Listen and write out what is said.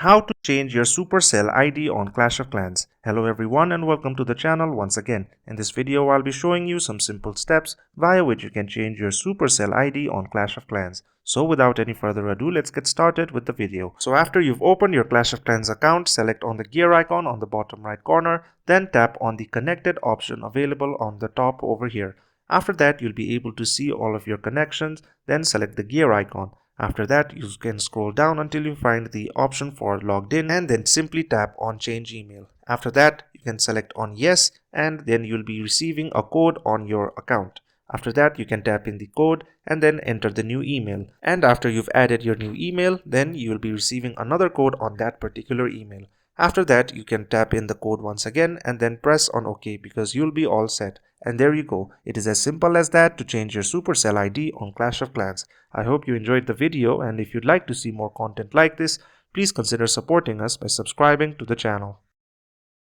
How to change your Supercell ID on Clash of Clans. Hello everyone and welcome to the channel once again. In this video I'll be showing you some simple steps via which you can change your Supercell ID on Clash of Clans. So without any further ado, let's get started with the video. So after you've opened your Clash of Clans account, select on the gear icon on the bottom right corner, then tap on the connected option available on the top over here. After that, you'll be able to see all of your connections, then select the gear icon. After that, you can scroll down until you find the option for logged in and then simply tap on change email. After that, you can select on yes and then you'll be receiving a code on your account. After that, you can tap in the code and then enter the new email. And after you've added your new email, then you will be receiving another code on that particular email. After that, you can tap in the code once again and then press on OK because you'll be all set. And there you go. It is as simple as that to change your Supercell ID on Clash of Clans. I hope you enjoyed the video, and if you'd like to see more content like this, please consider supporting us by subscribing to the channel.